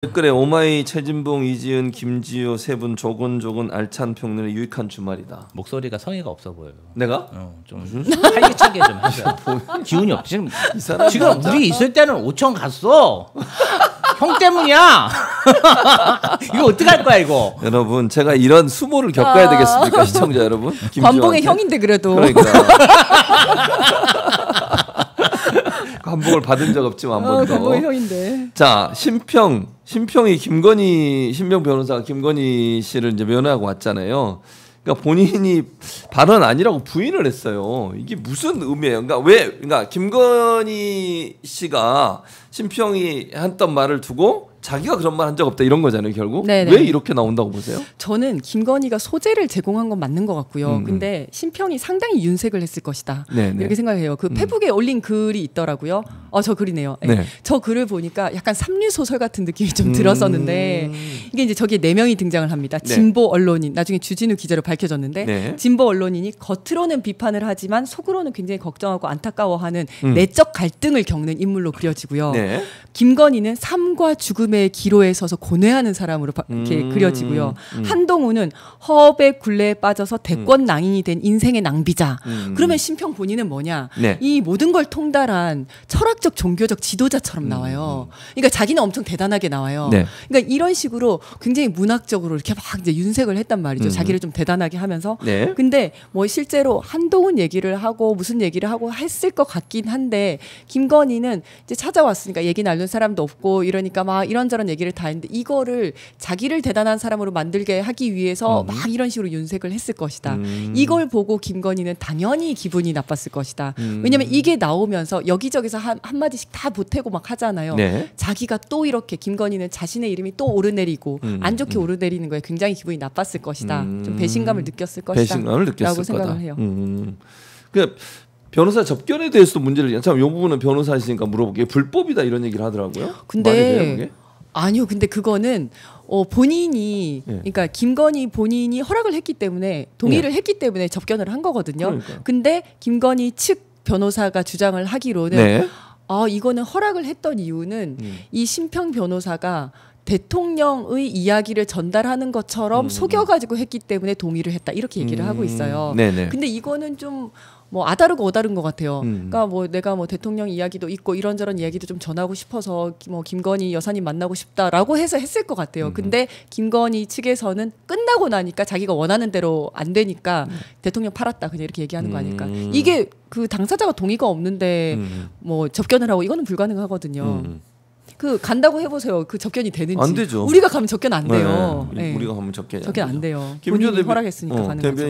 댓글에 오마이, 최진봉, 이지은, 김지효 세 분 조곤조곤 알찬 평론의 유익한 주말이다. 목소리가 성의가 없어 보여요. 내가? 좀 활기차게 좀 하세요. 기운이 없지. 지금 우리 있을 때는 5천 갔어. 형 때문이야. 이거 어떡할 거야 이거. 여러분 제가 이런 수모를 겪어야 되겠습니까 시청자 여러분? 관봉의 형인데 그래도. 그러니까. 관봉을 받은 적 없지만 한 번도. 관봉의 형인데. 자 신평이 신평 변호사가 김건희 씨를 이제 면회하고 왔잖아요. 그러니까 본인이 발언 아니라고 부인을 했어요. 이게 무슨 의미예요? 그러니까 김건희 씨가 신평이 했던 말을 두고 자기가 그런 말 한 적 없다 이런 거잖아요, 결국. 네네. 왜 이렇게 나온다고 보세요? 저는 김건희가 소재를 제공한 건 맞는 것 같고요. 근데 신평이 상당히 윤색을 했을 것이다. 네네. 이렇게 생각해요. 그 페북에 올린 글이 있더라고요. 저 글이네요. 네. 네. 저 글을 보니까 약간 삼류 소설 같은 느낌이 좀 들었었는데 이게 이제 저기에 4명이 등장을 합니다. 네. 진보 언론인, 나중에 주진우 기자로 밝혀졌는데 네. 진보 언론인이 겉으로는 비판을 하지만 속으로는 굉장히 걱정하고 안타까워하는 내적 갈등을 겪는 인물로 그려지고요. 네. 김건희는 삶과 죽음의 기로에 서서 고뇌하는 사람으로 이렇게 그려지고요. 한동훈은 허업의 굴레에 빠져서 대권 낭인이 된 인생의 낭비자. 그러면 신평 본인은 뭐냐? 네. 이 모든 걸 통달한 철학적 종교적 지도자처럼 나와요. 그러니까 자기는 엄청 대단하게 나와요. 네. 그러니까 이런 식으로 굉장히 문학적으로 이렇게 막 이제 윤색을 했단 말이죠. 자기를 좀 대단하게 하면서. 네. 근데 뭐 실제로 한동훈 얘기를 하고 무슨 얘기를 하고 했을 것 같긴 한데 김건희는 이제 찾아왔으니까 얘기 나눌 사람도 없고 이러니까 막 이런저런 얘기를 다 했는데 이거를 자기를 대단한 사람으로 만들게 하기 위해서 막 이런 식으로 윤색을 했을 것이다. 이걸 보고 김건희는 당연히 기분이 나빴을 것이다. 왜냐면 이게 나오면서 여기저기서 한마디씩 다 보태고 막 하잖아요. 네. 자기가 또 이렇게 김건희는 자신의 이름이 또 오르내리고 안 좋게 오르내리는 거에 굉장히 기분이 나빴을 것이다. 좀 배신감을 느꼈을 것이다. 배신감을 느꼈을 라고 거다. 생각을 해요. 그러니까 변호사 접견에 대해서도 문제를 참 이 부분은 변호사시니까 물어볼게요. 불법이다 이런 얘기를 하더라고요. 근데 말이 돼요, 그게? 아니요. 근데 그거는 본인이 네. 그러니까 김건희 본인이 허락을 했기 때문에 동의를 했기 때문에 접견을 한 거거든요. 그러니까요. 근데 김건희 측 변호사가 주장을 하기로는 네. 이거는 허락을 했던 이유는 이 신평 변호사가 대통령의 이야기를 전달하는 것처럼 속여가지고 했기 때문에 동의를 했다 이렇게 얘기를 하고 있어요. 네네. 근데 이거는 좀 뭐 아다르고 어다른 것 같아요. 그러니까 뭐 내가 뭐 대통령 이야기도 있고 이런저런 이야기도 좀 전하고 싶어서 뭐 김건희 여사님 만나고 싶다라고 해서 했을 것 같아요. 근데 김건희 측에서는 끝나고 나니까 자기가 원하는 대로 안 되니까 대통령 팔았다 그냥 이렇게 얘기하는 거 아닐까. 이게 그 당사자가 동의가 없는데 뭐 접견을 하고 이거는 불가능하거든요. 그 간다고 해보세요. 그 접견이 되는지. 안 되죠. 우리가 가면 접견 안 돼요. 네. 네. 우리가 가면 접견이 안 돼요. 김주호 본인이 허락했으니까 가는 거죠.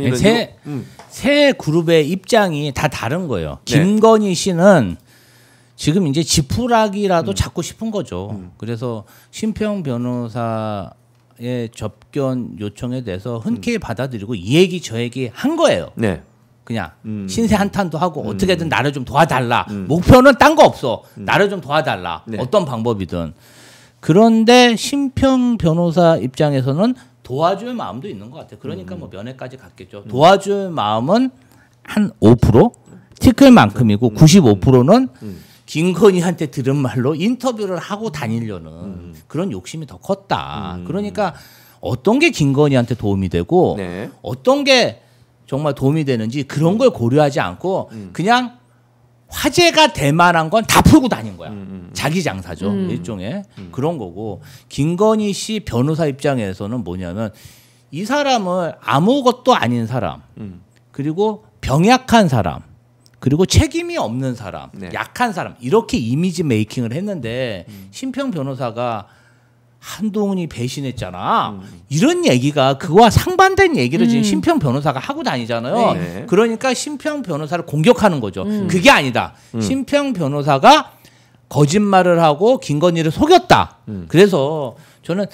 세 그룹의 입장이 다 다른 거예요. 네. 김건희 씨는 지금 이제 지푸라기라도 잡고 싶은 거죠. 그래서 신평 변호사의 접견 요청에 대해서 흔쾌히 받아들이고 이 얘기 저 얘기 한 거예요. 네. 그냥 신세 한탄도 하고 어떻게든 나를 좀 도와달라. 목표는 딴 거 없어. 나를 좀 도와달라. 네. 어떤 방법이든. 그런데 신평 변호사 입장에서는 도와줄 마음도 있는 것 같아요. 그러니까 뭐 면회까지 갔겠죠. 도와줄 마음은 한 5%? 티끌만큼이고 95%는 김건희한테 들은 말로 인터뷰를 하고 다니려는 그런 욕심이 더 컸다. 그러니까 어떤 게 김건희한테 도움이 되고 네. 어떤 게 정말 도움이 되는지 그런 걸 고려하지 않고 그냥 화제가 될 만한 건 다 풀고 다닌 거야. 자기 장사죠. 일종의 그런 거고 김건희 씨 변호사 입장에서는 뭐냐면 이 사람을 아무것도 아닌 사람 그리고 병약한 사람 그리고 책임이 없는 사람 네. 약한 사람 이렇게 이미지 메이킹을 했는데 신평 변호사가 한동훈이 배신했잖아. 이런 얘기가 그와 상반된 얘기를 지금 신평 변호사가 하고 다니잖아요. 네. 그러니까 신평 변호사를 공격하는 거죠. 그게 아니다. 신평 변호사가 거짓말을 하고 김건희를 속였다. 그래서 저는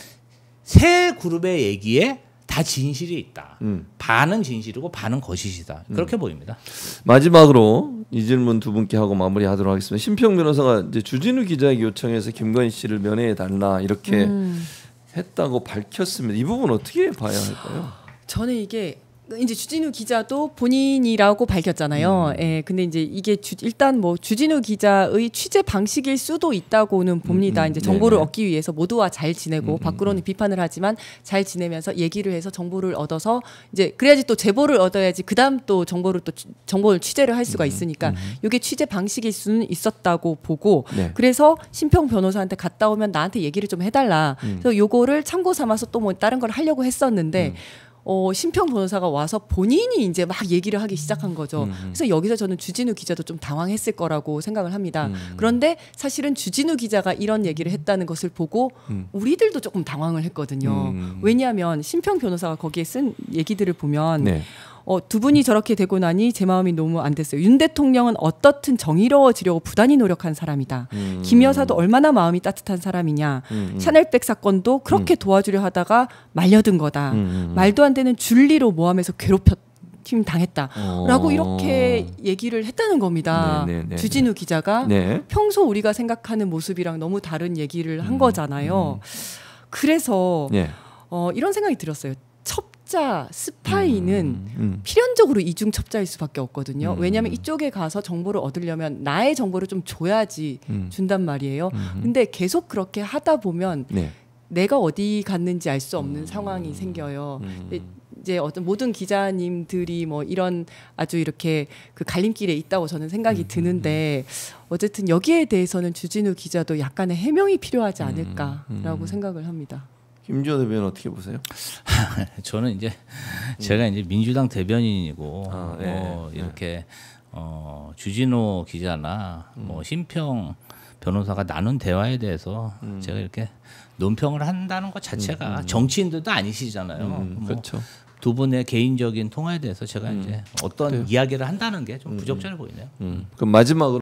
세 그룹의 얘기에 다 진실이 있다. 반은 진실이고 반은 거짓이다. 그렇게 보입니다. 마지막으로 이 질문 두 분께 하고 마무리하도록 하겠습니다. 신평 변호사가 이제 주진우 기자에게 요청해서 김건희 씨를 면회해 달라 이렇게 했다고 밝혔습니다. 이 부분 어떻게 봐야 할까요? 저는 이게 이제 주진우 기자도 본인이라고 밝혔잖아요. 예, 근데 이제 이게 일단 뭐 주진우 기자의 취재 방식일 수도 있다고는 봅니다. 이제 정보를 얻기 위해서 모두와 잘 지내고 밖으로는 비판을 하지만 잘 지내면서 얘기를 해서 정보를 얻어서 이제 그래야지 또 제보를 얻어야지 그다음 또 정보를 취재를 할 수가 있으니까 이게 취재 방식일 수는 있었다고 보고 네. 그래서 심평 변호사한테 갔다 오면 나한테 얘기를 좀 해달라. 그래서 요거를 참고 삼아서 또 뭐 다른 걸 하려고 했었는데. 심평 변호사가 와서 본인이 이제 막 얘기를 하기 시작한 거죠. 그래서 여기서 저는 주진우 기자도 좀 당황했을 거라고 생각을 합니다. 그런데 사실은 주진우 기자가 이런 얘기를 했다는 것을 보고 우리들도 조금 당황을 했거든요. 왜냐하면 심평 변호사가 거기에 쓴 얘기들을 보면 네. 두 분이 저렇게 되고 나니 제 마음이 너무 안 됐어요. 윤 대통령은 어떻든 정의로워지려고 부단히 노력한 사람이다. 김 여사도 얼마나 마음이 따뜻한 사람이냐. 샤넬백 사건도 그렇게 도와주려 하다가 말려든 거다. 말도 안 되는 줄리로 모함해서 괴롭힘 당했다라고 이렇게 얘기를 했다는 겁니다. 주진우 기자가 평소 우리가 생각하는 모습이랑 너무 다른 얘기를 한 거잖아요. 그래서 이런 생각이 들었어요. 첩자, 스파이는 필연적으로 이중 첩자일 수밖에 없거든요. 왜냐하면 이쪽에 가서 정보를 얻으려면 나의 정보를 좀 줘야지 준단 말이에요. 근데 계속 그렇게 하다 보면 내가 어디 갔는지 알 수 없는 상황이 생겨요. 이제 어떤 모든 기자님들이 뭐 이런 아주 이렇게 그 갈림길에 있다고 저는 생각이 드는데 어쨌든 여기에 대해서는 주진우 기자도 약간의 해명이 필요하지 않을까라고 생각을 합니다. 김주호 대변인 어떻게 보세요? 저는 이제 제가 이제 민주당 대변인이고 이렇게 주진우 기자나 뭐 심평 변호사가 나눈 대화에 대해서 제가 이렇게 논평을 한다는 것 자체가 정치인들도 아니시잖아요. 뭐 그렇죠. 두 분의 개인적인 통화에 대해서 제가 이제 어떤 이야기를 한다는 게 좀 부적절해 보이네요. 그럼 마지막으로